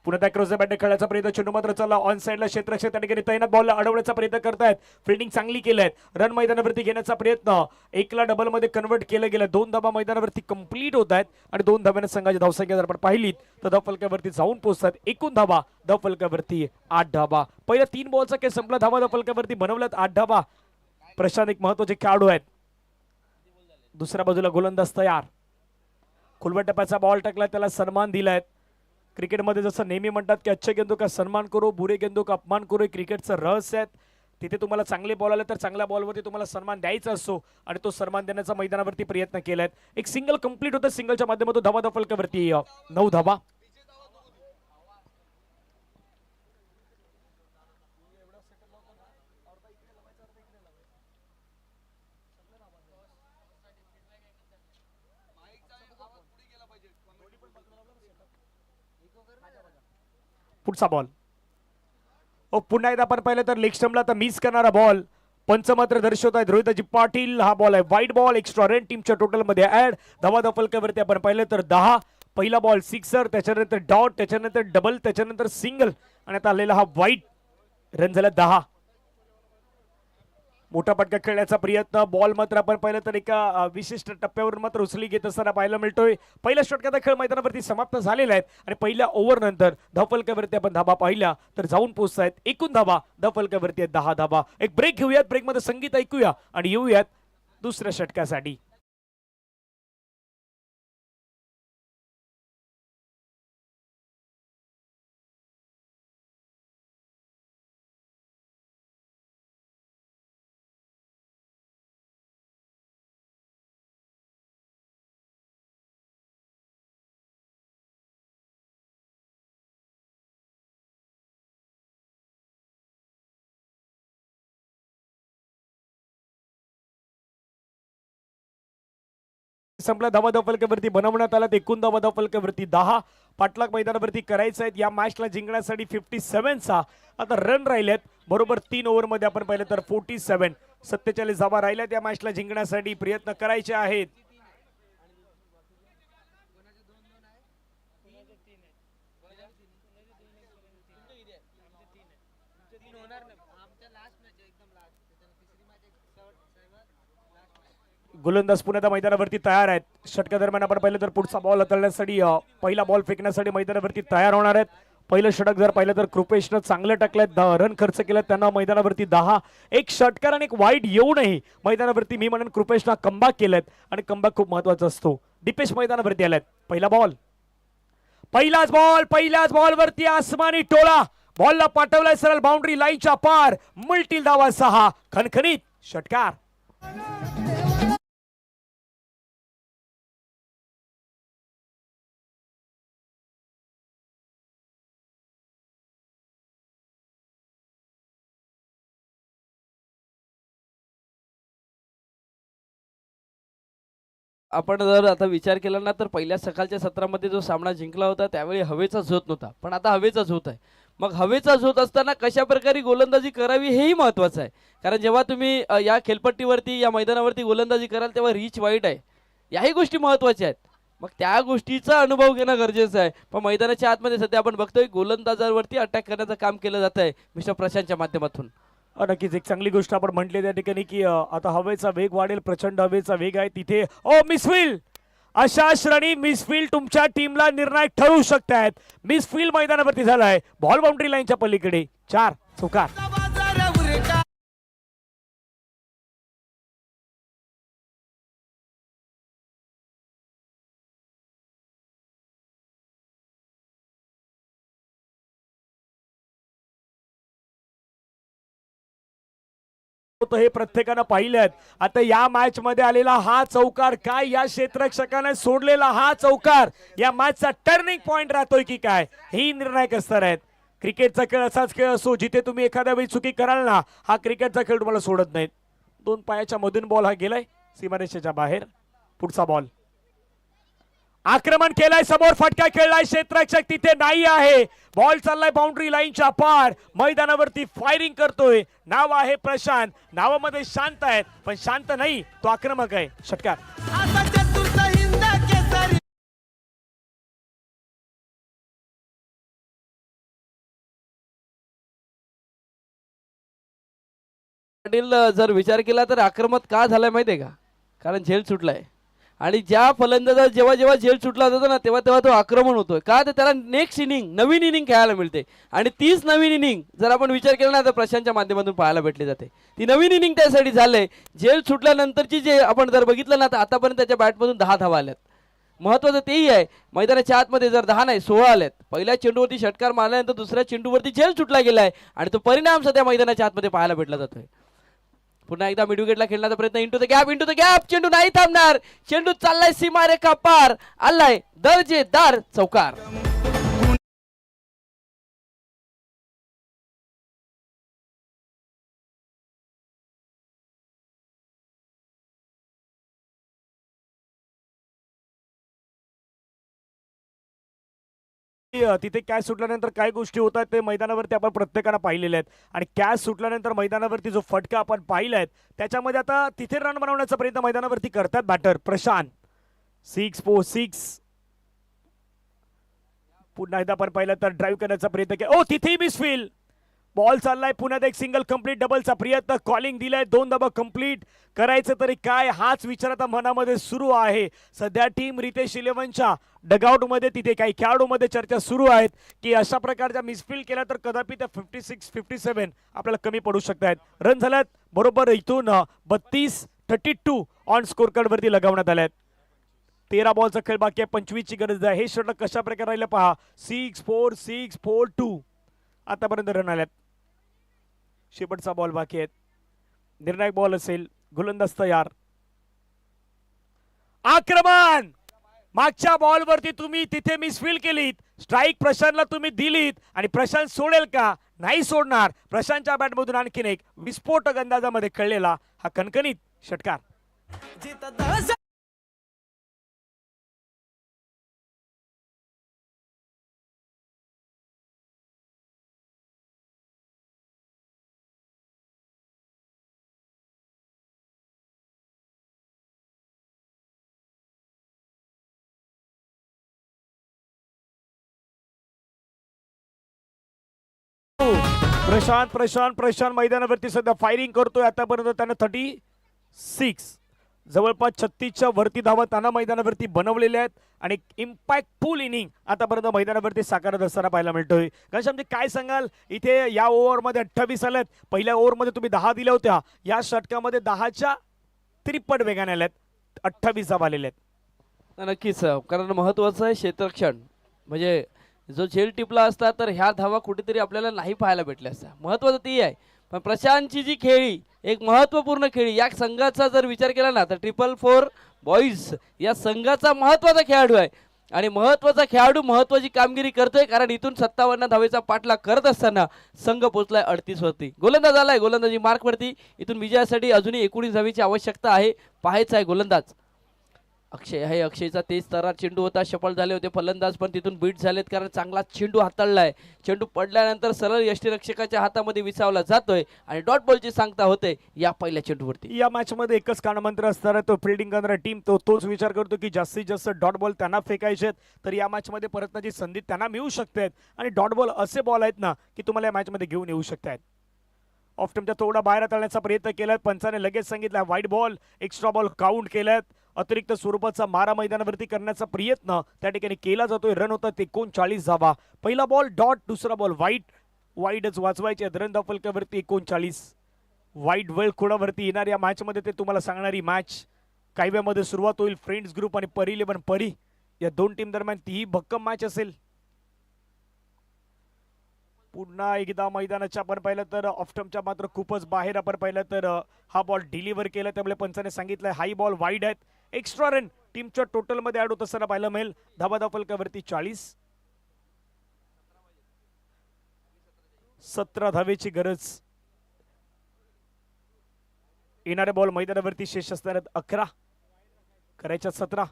पुन्हा क्रॉस बॅट खेळायचा प्रयत्न. चेंडू मात्र चालला ऑन साइडला. क्षेत्ररक्षक त्या ठिकाणी तैनात. बॉलला अडवण्याचा प्रयत्न करतायत. फिल्डिंग चांगली केली. रन मैदानावरती घेण्याचा प्रयत्न. एकला डबल मध्ये कन्वर्ट केलं गेलं. 2 धाबा मैदानावरती कंप्लीट होत आहेत आणि 2 धाब्याने संघाची धावसंख्या जर आपण पाहिली तर धावफलकावरती जाऊन पोहोचतात. एकूण धाबा धावफलकावरती 8 धाबा. पहिल्या 3 बॉलचा खेळ संपला. धाबा धावफलकावरती बनवल्यात 8 धाबा. प्रशांत एक महत्वाचे खेळाडू आहेत. दुसऱ्या बाजूला गोलंदाज तयार. खुलवट टप्प्याचा बॉल टाकला त्याला सन्मान दिलाय. क्रिकेटमध्ये जसं नेहमी म्हणतात की अच्छे गेंदो का सन्मान करो बुरे गेंदो का अपमान करो हे क्रिकेटचं रहस्य आहे. तिथे तुम्हाला चांगले बॉल आले तर चांगल्या बॉलवरती तुम्हाला सन्मान द्यायचा असतो आणि तो सन्मान देण्याचा मैदानावरती प्रयत्न केलाय. एक सिंगल कंप्लीट होतं. सिंगलच्या माध्यमातून धावा धावफलकावरती 9 धावा. पुढचा बॉल. पुन्हा एकदा आपण पाहिलं तर लेग स्टंपला तर मिस करणारा बॉल. पंच मात्र दर्शवत आहेत रोहितजी पाटील. हा बॉल आहे वाईट बॉल. एक्स्ट्रा रन टीमच्या टोटल मध्ये ऍड. धावा धावफलकावरती आपण पाहिलं तर 10. पहिला बॉल सिक्सर त्याच्यानंतर डॉट त्याच्यानंतर डबल त्याच्यानंतर सिंगल आणि आता आलेला हा वाईट. रन झाला 10. मोठा फटका खेळण्याचा प्रयत्न. बॉल मात्र आपण पाहिलं तर एका विशिष्ट टप्प्यावर मात्र उचली घेत असताना पाहायला मिळतोय. पहिल्या षटकाचा खेळ मैदानावरती समाप्त झालेला आहे आणि पहिल्या ओव्हर नंतर धावफलकावरती आपण धाबा पाहिल्या तर जाऊन पोहोचतायत. एकूण धाबा धावफलकावरती 10 धाबा. एक ब्रेक घेऊयात. ब्रेकमध्ये संगीत ऐकूया आणि येऊयात दुसऱ्या षटकासाठी. संपला. धावा धावफलकावरती बनवण्यात आला. एकूण धावा धावफलकावरती 10. पाठलाग मैदानावरती करायचं आहेत. या मॅचला जिंकण्यासाठी 57चा आता रन राहिलेत. बरोबर 3 ओव्हर मध्ये आपण पाहिलं तर 47 47 धावा राहिल्यात. या मॅचला जिंकण्यासाठी प्रयत्न करायचे आहेत. गोलंदाज पुण्याच्या मैदानावरती तयार आहेत. षटका दरम्यान आपण पाहिलं तर पुढचा बॉल हाताळण्यासाठी पहिला बॉल फेकण्यासाठी मैदानावरती तयार होणार आहेत. पहिलं षटक जर पाहिलं तर कृपेशनं चांगलं टाकल्यात. रन खर्च केल्यात त्यांना मैदानावरती 10. एक षटकार आणि एक वाईट येऊनही मैदानावरती मी म्हणेन कृपेशनं कमबॅक केलेत आणि कमबॅक खूप महत्वाचा असतो. दीपेश मैदानावरती आलात. पहिला बॉल. पहिल्याच बॉलवरती आसमानी टोळा. बॉलला पाठवलाय सरळ बाउंड्री लाईनच्या पार. मल्टी धावा 6. खणखणीत षटकार. आपण जर आता विचार केला ना तर पहिल्या सकाळच्या सत्रामध्ये जो सामना जिंकला होता त्यावेळी हवेचा झोत नव्हता, पण आता हवेचा झोत आहे. मग हवेचा झोत असताना कशा प्रकारे गोलंदाजी करावी हेही महत्त्वाचं आहे. कारण जेव्हा तुम्ही या खेळपट्टीवरती या मैदानावरती गोलंदाजी कराल तेव्हा रीच वाईट आहे, याही गोष्टी महत्त्वाच्या आहेत. मग त्या गोष्टीचा अनुभव घेणं गरजेचं आहे. पण मैदानाच्या आतमध्ये सध्या आपण बघतोय गोलंदाजांवरती अटॅक करण्याचं काम केलं जात आहे मिस्टर प्रशांतच्या माध्यमातून. नक्कीच एक चांगली गोष्ट आपण म्हटली त्या ठिकाणी की आता हवेचा वेग वाढेल, प्रचंड हवेचा वेग आहे तिथे. मिसफील्ड, अशा श्रेणी मिसफील्ड तुमच्या टीमला निर्णायक ठरू शकतात. मिसफील्ड मैदानावरती झालाय, बॉल बाउंड्री लाईनच्या पलीकडे 4 चौकार. बाजार उरका हे प्रत्येकानं पाहिले आहेत. आता या मॅच मध्ये आलेला हा चौकार काय, या क्षेत्ररक्षकाने सोडलेला हा चौकार या मॅचचा टर्निंग पॉइंट राहतोय की काय, ही निर्णायक असणार आहेत. क्रिकेटचा खेळ असाच खेळ असो जिथे तुम्ही एखाद्या वेळी चुकी कराल ना, हा क्रिकेटचा खेळ तुम्हाला सोडत नाही. 2 पायाच्या मधून बॉल हा गेलाय सीमारेषेच्या बाहेर. पुढचा बॉल आक्रमण केलाय, समोर फटका खेळलाय, क्षेत्ररक्षक तिथे नाही आहे. बॉल चाललाय बाउंड्री लाईनच्या पार, मैदानावरती फायरिंग करतोय. नाव आहे प्रशांत, नावामध्ये शांत आहेत पण शांत नाही, तो आक्रमक आहे. षटकार. आता चतुर्थ हिंद केसरी पाटील जर विचार केला तर आक्रमक का झालाय माहितीये का, कारण झेल सुटलाय. आणि ज्या फलंदाजा जेव्हा जेव्हा झेल सुटला जातो ना तेव्हा तेव्हा तो आक्रमण होतोय का, तर त्याला नेक्स्ट इनिंग नवीन इनिंग खेळायला मिळते. आणि तीच नवीन इनिंग जर आपण विचार केला ना तर प्रशांतच्या माध्यमातून पाहायला भेटली जाते. ती नवीन इनिंग त्यासाठी झालंय. झेल सुटल्यानंतरची जे आपण जर बघितलं ना तर आतापर्यंत त्याच्या बॅटमधून 10 धावा आल्यात. महत्वाचं तेही आहे, मैदानाच्या आतमध्ये जर 10 नाही 16 आल्यात. पहिल्या चेंडूवरती षटकार मारल्यानंतर दुसऱ्या चेंडूवरती झेल सुटला गेलाय आणि तो परिणाम सध्या मैदानाच्या आतमध्ये पाहायला भेटला जातोय. पुन्हा एकदा मिड विकेटला खेळण्याचा प्रयत्न, इंटू द गॅप, चेंडू नाही थांबणार. चेंडू चाललाय सीमारेखा पार, आलाय दर्जेदार चौकार. तिथे कॅच सुटल्यानंतर काय गोष्टी होतात ते मैदानावरती आपण प्रत्येकानं पाहिलेल्या आहेत. आणि कॅच सुटल्यानंतर मैदानावरती जो फटका आपण पाहिलाय त्याच्यामध्ये आता तिथे रन बनवण्याचा प्रयत्न मैदानावरती करतात बॅटर प्रशांत. 6-4-6. पुन्हा एकदा आपण पाहिलं तर ड्राईव्ह करण्याचा प्रयत्न केला, तिथेही मिसफील्ड. बॉल चाललाय, पुन्हा एक सिंगल कंप्लीट, डबलचा प्रयत्न, कॉलिंग दिलाय, 2 धावा कंप्लीट. करायचं तरी काय, हाच विचार आता मनामध्ये सुरू आहे. सध्या टीम रितेश इलेव्हनच्या डगआउट मध्ये तिथे काही खेळाडूमध्ये चर्चा सुरू आहेत की अशा प्रकारच्या मिसफील्ड केला तर कदापि त्या 56-57 आपल्याला कमी पडू शकतात. रन झाल्यात बरोबर इथून 32-32 ऑन स्कोर कार्ड वरती लगावण्यात आल्यात. 13 बॉलचा खेळ बाकी आहे, 25ची गरज आहे. हे षटक कशा प्रकारे राहिलं पहा. 6-4-6-4-2 आतापर्यंत रन आल्यात. शेवटचा बॉल बाकी आहेत, निर्णायक बॉल असेल. गोलंदाज तयार. आक्रमण, मागच्या बॉलवरती तुम्ही तिथे मिसफील्ड केलीत, स्ट्राईक प्रशांतला तुम्ही दिलीत आणि प्रशांत सोडेल का, नाही सोडणार. प्रशांतच्या बॅटमधून आणखीन एक विस्फोटक अंदाजामध्ये खेळलेला हा कणकणीत षटकार. जिथं दहशत प्रशांत मैदानावरती सध्या फायरिंग करतोय. आतापर्यंत त्यानं 36 जवळपास 36च्या वरती धावा त्यांना मैदानावरती बनवलेल्या आहेत आणि इम्पॅक्टफुल इनिंग आतापर्यंत मैदानावरती साकारत असताना पाहायला मिळतोय. घनश्यामजी काय सांगाल, इथे या ओव्हरमध्ये 28 आल्यात, पहिल्या ओव्हरमध्ये तुम्ही 10 दिल्या होत्या, या षटकामध्ये 10च्या त्रिपट वेगाने आल्यात, 28 धावा आलेल्या आहेत. नक्कीच, कारण महत्वाचं आहे क्षेत्ररक्षण. म्हणजे जो झेल टिपला असता तर ह्या धावा कुठेतरी आपल्याला नाही पाहायला भेटल्या असत्या. महत्वाचं ती आहे. पण प्रशांतची जी खेळी, एक महत्वपूर्ण खेळी, या संघाचा जर विचार केला ना तर 444 बॉईज या संघाचा महत्वाचा खेळाडू आहे. आणि महत्वाचा खेळाडू महत्वाची कामगिरी करतोय, कारण इथून 57 धावेचा पाठलाग करत असताना संघ पोहोचलाय 38 वरती. गोलंदाज आलाय गोलंदाजी मार्क वरती. इथून विजयासाठी अजूनही 19 धावेची आवश्यकता आहे. पाहायचा आहे गोलंदाज. अक्षय आहे, अक्षयचा तेज तरार चेंडू होता, सफल झाले होते फलंदाज पण तिथून बीट झालेत कारण चांगला चेंडू हाताळलाय. चेंडू पडल्यानंतर सरळ यष्टीरक्षकाच्या हातामध्ये विसावला जातोय आणि डॉट बॉलची सांगता होते या पहिल्या चेंडूवरती. या मॅच मध्ये एकच कानमंत्र असणार तो फिल्डिंग करणारा टीम तोच विचार करतो की जास्तीत जास्त डॉट बॉल त्यांना फेकायचे तर या मॅच मध्ये परतण्याची संधी त्यांना मिळू शकते आणि डॉट बॉल असे बॉल आहेत ना की तुम्हाला या मॅच मध्ये घेऊन येऊ शकतात. ऑफ टाइमच्या थोडा बाहेर हाताळण्याचा प्रयत्न केलाय, पंचाने लगेच सांगितलं white ball, extra ball count केल्यात. अतिरिक्त स्वरूपाचा मारा मैदानावरती करण्याचा प्रयत्न त्या ठिकाणी केला जातोय. रन होतात 39 धावा. पहिला बॉल डॉट, दुसरा बॉल वाईटच वाचवायचे. रन फलकावरती 39. वाईट वेळ खोडावरती येणार या मॅच मध्ये ते तुम्हाला सांगणारी मॅच काही वेळामध्ये सुरुवात होईल. फ्रेंड्स ग्रुप आणि परी 11 परी या दोन टीम दरम्यान तीही भक्कम मॅच असेल. पुन्हा एकदा मैदानाच्या आपण पाहिलं तर ऑफटमच्या मात्र खूपच बाहेर आपण पाहिलं तर हा बॉल डिलिव्हर केला त्यामुळे पंचाने सांगितलंय हाई बॉल वाईड आहेत. एक्स्ट्रा रन टीमच्या टोटल मध्ये ऍड होत असताना पाहायला मिळेल. धाबा फलकावरती 40. 17 धावेची गरज. येणारे बॉल मैदानावरती शेष असणार 11 करायच्या 17.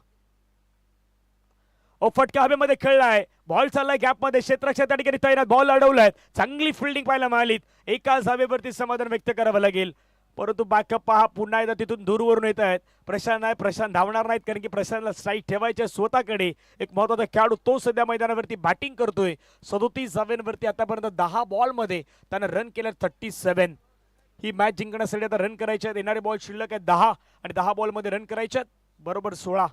फटका हवेमध्ये खेळलाय, बॉल चाललाय गॅप मध्ये, क्षेत्ररक्षक त्या ठिकाणी तैनात, बॉल अडवलाय. चांगली फिल्डिंग पाहायला मिळाली. एकाच हवेवरती समाधान व्यक्त करावं लागेल. परंतु बॅकअप पहा पुन्हा एकदा तिथून दूरवरून येत आहेत. प्रशांत धावणार नाहीत कारण की प्रशांतला स्ट्राईक ठेवायचे स्वतःकडे. एक महत्वाचा खेळाडू तो सध्या मैदानावरती बॅटिंग करतोय. 37 धाव्यांवरती आतापर्यंत 10 बॉल मध्ये त्यानं रन केले 37. ही मॅच जिंकण्यासाठी आता रन करायचे आहेत. येणारे बॉल शिल्लक आहेत 10 आणि 10 बॉल मध्ये रन करायचे आहेत बरोबर 16.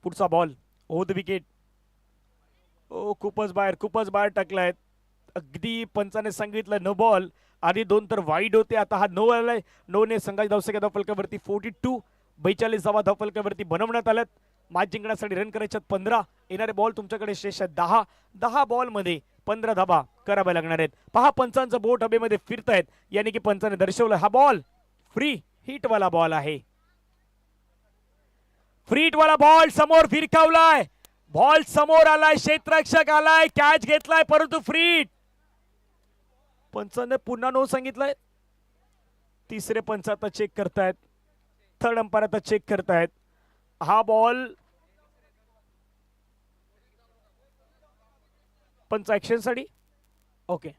पुढचा बॉल ओव्हर द विकेट. खूपच बाहेर टाकलाय. अगदी पंचाने सांगितलं नो बॉल. आधी 2 तर वाईड होते, आता हा नो आलाय. नोने संघाच्या धावसंख्या धावफलकावरती 42. 42 धावा धावफलकावरती बनवण्यात आल्यात. मॅच जिंकण्यासाठी रन करायच्यात 15. येणारे बॉल तुमच्याकडे शेष आहेत 10. 10 बॉल मध्ये 15 धावा कराव्या लागणार आहेत. पहा पंचांचं बोट हवेमध्ये फिरतायत, यानी की पंचाने दर्शवलं हा बॉल फ्री हिट वाला बॉल आहे. फ्रीट वाला बॉल समोर फिरकावलाय, बॉल समोर आलाय, क्षेत्ररक्षक आलाय, कॅच घेतलाय परंतु फ्रीट. पंचाने पुन्हा नो सांगितलंय. तिसरे पंच आता चेक करतायत, थर्ड अंपायर आता चेक करतायत. हा बॉल पंच ऍक्शन साठी ओके.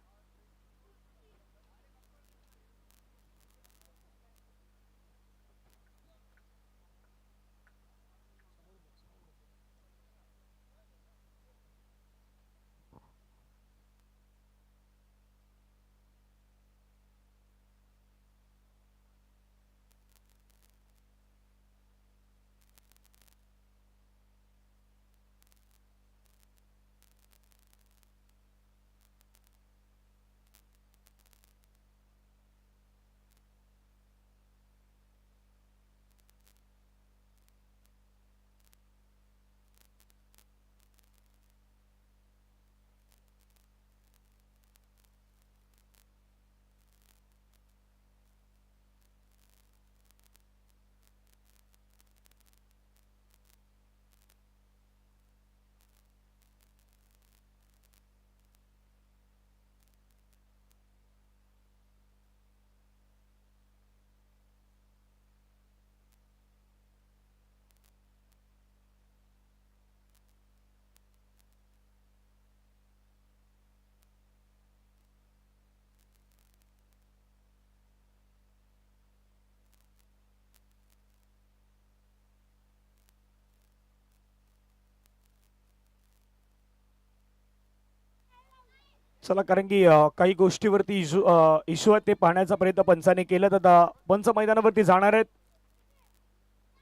चला कारण की काही गोष्टीवरती इशू आहेत ते पाहण्याचा प्रयत्न पंचाने केला. तर पंच मैदानावरती जाणार आहेत.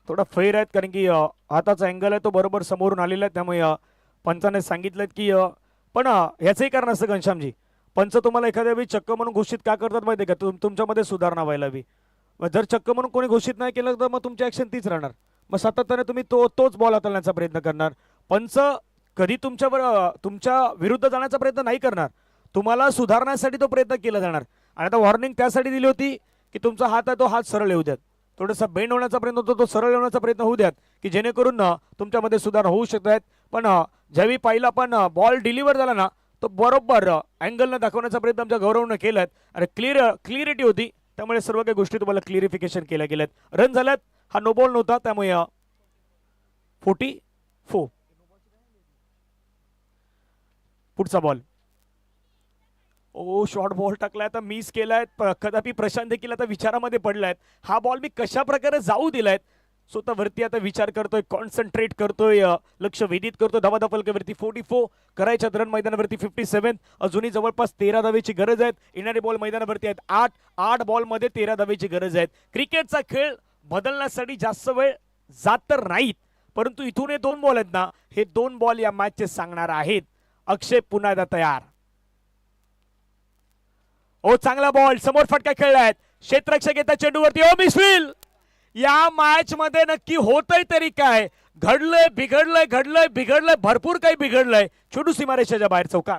थोडा फैर आहेत कारण की हाताचा अँगल आहे तो बरोबर समोरून आलेला आहे. त्यामुळे पंचाने सांगितलं की पण ह्याचंही कारण असतं घनश्यामजी, पंच तुम्हाला एखाद्या वेळी चक्क म्हणून घोषित का करतात माहिती आहे का? तुमच्यामध्ये सुधारणा व्हायला हवी. जर चक्क म्हणून कोणी घोषित नाही केलं तर मग तुमची ऍक्शन तीच राहणार. मग सातत्याने तुम्ही तोच बॉल हाताळण्याचा प्रयत्न करणार. पंच कधी तुमच्या विरुद्ध जाण्याचा प्रयत्न नाही करणार, तुम्हाला सुधारण्यासाठी तो प्रयत्न केला जाणार. आणि आता वॉर्निंग त्यासाठी दिली होती की तुमचा हात आहे तो हात सरळ येऊ द्यात, थोडासा बेंड होण्याचा प्रयत्न होतो तो सरळ येण्याचा प्रयत्न होऊ द्यात की जेणेकरून तुमच्यामध्ये सुधारणा होऊ शकतात. पण ज्यावेळी पहिला पण बॉल डिलिव्हर झाला ना तो बरोबर अँगलनं दाखवण्याचा प्रयत्न आमच्या गौरवनं केलाय आणि क्लिअरिटी होती त्यामुळे सर्व काही गोष्टी तुम्हाला क्लिअरिफिकेशन केल्या गेल्यात. रन झाल्यात, हा नो बॉल नव्हता, त्यामुळे 44. पुढचा बॉल. ओ शॉर्ट बॉल टाकलाय, आता मिस केलाय. कदापि प्रशांत देखील आता विचारामध्ये पडलायत. हा बॉल मी कशा प्रकारे जाऊ दिलाय. स्वतःवरती आता विचार करतोय, कॉन्सन्ट्रेट करतोय, लक्ष वेधित करतोय. धावा फलकावरती 44 करायच्या रन मैदानावरती 57. अजूनही जवळपास 13 धावेची गरज आहे. येणारे बॉल मैदानावरती आहेत 8 बॉलमध्ये 13 धावेची गरज आहे. क्रिकेटचा खेळ बदलण्यासाठी जास्त वेळ जात तर नाहीत, परंतु इथून हे 2 बॉल आहेत ना, हे 2 बॉल या मॅचचे सांगणार आहेत. अक्षय पुन्हा एकदा तयार. ओ चांगला बॉल, समोर फटका खेळलाय. क्षेत्ररक्षक येतात चेंडूवरती. ओ मिसफील्ड. या मॅच मध्ये नक्की होतंय तरी काय? घडलंय बिघडलंय, भरपूर काही बिघडलंय. चेंडू सीमारेषेच्या बाहेर चौकार.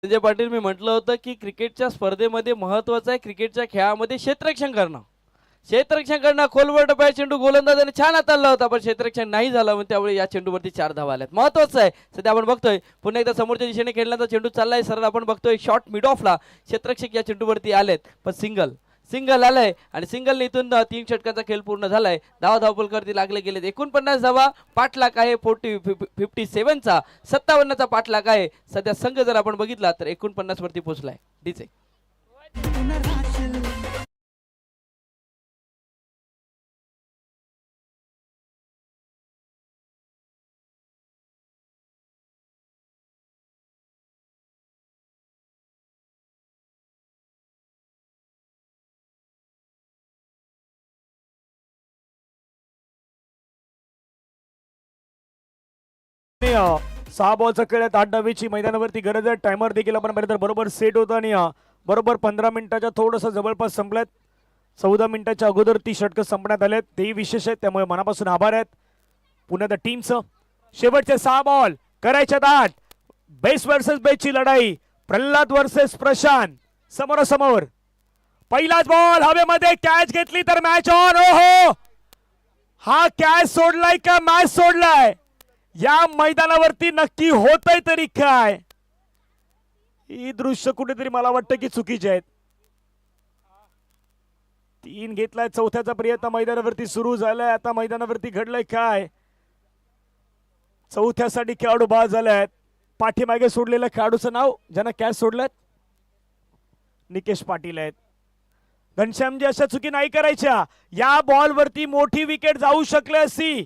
संजय पाटील, मी म्हटलं होतं की क्रिकेटच्या स्पर्धेमध्ये महत्वाचं आहे क्रिकेटच्या खेळामध्ये क्षेत्ररक्षण करणं. क्षेत्ररक्षण करणं, खोलवर टप्प्यात चेंडू गोलंदाजाने छान हाताळला होता, पण क्षेत्ररक्षण नाही झालं, त्यामुळे या चेंडूवरती 4 धावा आल्यात. महत्वाचं आहे. सध्या आपण बघतोय पुन्हा एकदा समोरच्या दिशेने खेळण्याचा चेंडू चाललाय सरळ. आपण बघतोय शॉर्ट मिड ऑफला क्षेत्ररक्षक या चेंडूवरती आलेत, पण सिंगल आलाय आणि सिंगलने इथून 3 षटकांचा खेळ पूर्ण झालाय. धावपलकावरती लागले गेलेत 49 धावा. पाठलाग आहे 57चा, 57चा पाठलाग आहे. सध्या संघ जर आपण बघितला तर 49 वरती पोहोचलाय. डीजे आणि 6 बॉलचा खेळ आहे. 8 धावेची मैदानावरती गरज आहे. टायमर देखील आपण पाहिलं तर बरोबर सेट होता आणि बरोबर 15 मिनिटाच्या थोडंसं जवळपास संपल्यात. 14 मिनिटाच्या अगोदर 30 षटकं संपण्यात आलेत. तेही विशेष आहेत, त्यामुळे मनापासून आभार आहेत पुन्हा त्या टीमचं. शेवटचे 6 बॉल करायच्यात 8. बेस वर्सेस बेसची लढाई. प्रल्हाद वर्सेस प्रशांत समोरासमोर. पहिलाच बॉल हवेमध्ये, कॅच घेतली तर मॅच ऑन. ओहो, हा कॅच सोडलाय का मॅच सोडलाय? या मैदानावरती नक्की होतंय तरी काय? ही दृश्य कुठेतरी मला वाटतं की चुकीचे आहेत. 3 घेतलाय, चौथ्याचा प्रयत्न मैदानावरती सुरू झालाय. आता मैदानावरती घडलंय काय? चौथ्यासाठी खेळाडू बाद झालाय. पाठीमागे सोडलेल्या खेळाडूचं नाव ज्यांना कॅच सोडलाय निकेश पाटील आहेत. घनश्यामजी, अशा चुकी नाही करायच्या. या बॉलवरती मोठी विकेट जाऊ शकली असती.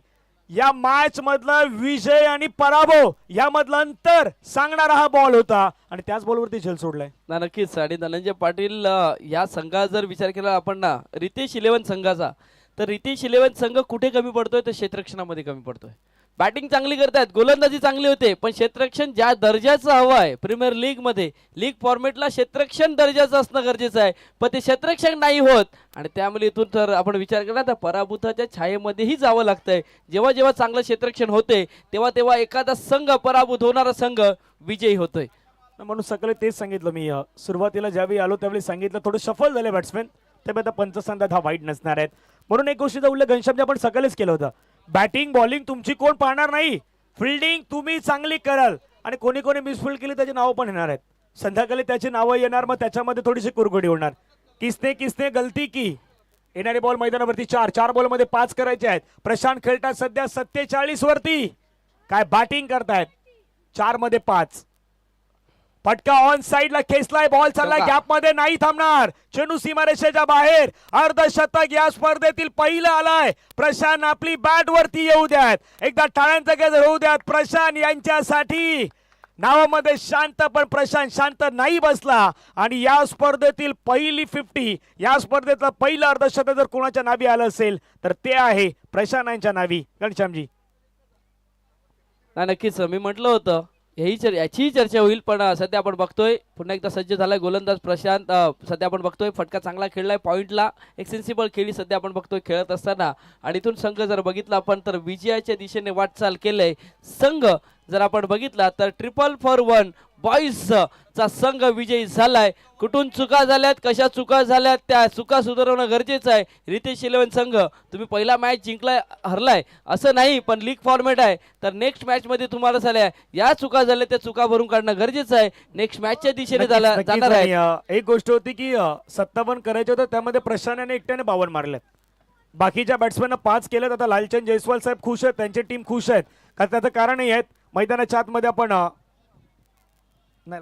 या मॅच मधला विजय आणि पराभव यामधलं अंतर सांगणारा हा बॉल होता आणि त्याच बॉलवरती झेल सोडलाय. नक्कीच. आणि धनंजय पाटील, या संघाचा जर विचार केला आपण ना रितेश 11 संघाचा, तर रितेश 11 संघ कुठे कमी पडतोय तर क्षेत्ररक्षणामध्ये कमी पडतोय. बॅटिंग चांगली करतात, गोलंदाजी चांगली होते, पण क्षेत्ररक्षण ज्या दर्जाचं हवं आहे प्रीमियर लीग मध्ये, लीग फॉर्मेटला क्षेत्ररक्षण दर्जाचं असणं गरजेचं आहे, पण ते क्षेत्ररक्षण नाही होत. आणि त्यामुळे इथून तर आपण विचार केला तर पराभूताच्या छायेमध्येही जावं लागतंय. जेव्हा जेव्हा चांगलं क्षेत्ररक्षण होते तेव्हा तेव्हा एखादा संघ पराभूत होणारा संघ विजयी होतोय. म्हणून सकाळी तेच सांगितलं मी. सुरुवातीला ज्यावेळी आलो त्यावेळी सांगितलं थोडं शफल झाले बॅट्समॅन, त्यामुळे आता पंचसंघात हा वाईट नसणार आहेत. म्हणून एक गोष्टीचा उल्लेख घनश्यामजी आपण सकाळीच केलं होतं. बॅटिंग बॉलिंग तुमची कोण पाहणार नाही, फिल्डिंग तुम्ही चांगली कराल. आणि कोणी कोणी मिसफिल्ड केली त्याची नावं पण येणार आहेत. संध्याकाळी त्याची नावं येणार, मग त्याच्यामध्ये थोडीशी कुरघोडी होणार. किसने गलती की. येणारे बॉल मैदानावरती 4 बॉलमध्ये 5 करायचे आहेत. प्रशांत खेळतात सध्या 47 वरती. काय बॅटिंग करतायत. 4 मध्ये 5. फटका ऑन साइडला खेचलाय, बॉल चाललाय गॅप मध्ये, नाही थांबणार. चेंडू सीमारेषेच्या बाहेर. अर्धशतक या स्पर्धेतील पहिलं आलाय. प्रशांत आपली बॅट वरती येऊ द्यात. एकदा टाळ्यांचा गजर होऊ द्यात प्रशांत यांच्यासाठी. नावामध्ये शांत, पण प्रशांत शांत नाही बसला. आणि या स्पर्धेतील पहिली 50, या स्पर्धेतलं पहिलं अर्धशतक जर कोणाच्या नावी आलं असेल तर ते आहे प्रशांत यांच्या नावी. घनश्यामजी, नक्कीच मी म्हटलं होतं याची चर्चा होईल, पण सध्या आपण बघतोय पुन्हा एकदा सज्ज झालाय गोलंदाज प्रशांत. सध्या आपण बघतोय फटका चांगला खेळलाय, पॉइंटला एक्सेन्सिबल खेळी सध्या आपण बघतोय खेळत असताना. आणि इथून संघ जर बघितला आपण तर विजयाच्या दिशेने वाटचाल केलंय संघ. जर आपण बघितला तर 1 फॉर 1 बॉईज चा संघ विजयी झालाय. कुठून चुका झाल्यात, कशा चुका झाल्यात, त्या चुका सुधारवणं गरजेचं आहे. रितेश 11 संघ तुम्ही पहिला मॅच जिंकलाय, हरलाय असं नाही, पण लीग फॉर्मॅट आहे, तर नेक्स्ट मॅच मध्ये तुम्हाला झाल्या या चुका झाल्या त्या चुका भरून काढणं गरजेचं आहे. नेक्स्ट मॅचच्या दिशेने नक्कीच, जाणार आणि, आहे. एक गोष्ट होती की 57 करायचे होतं, त्यामध्ये प्रशांतने एकट्याने 52 मारल्यात. बाकीच्या बॅट्समॅनना 5 केलेत. आता लालचंद जयस्वाल साहेब खुश आहेत, त्यांची टीम खुश आहेत, कारण त्याचं कारणही आहेत. मैदानाच्या आतमध्ये आपण नाही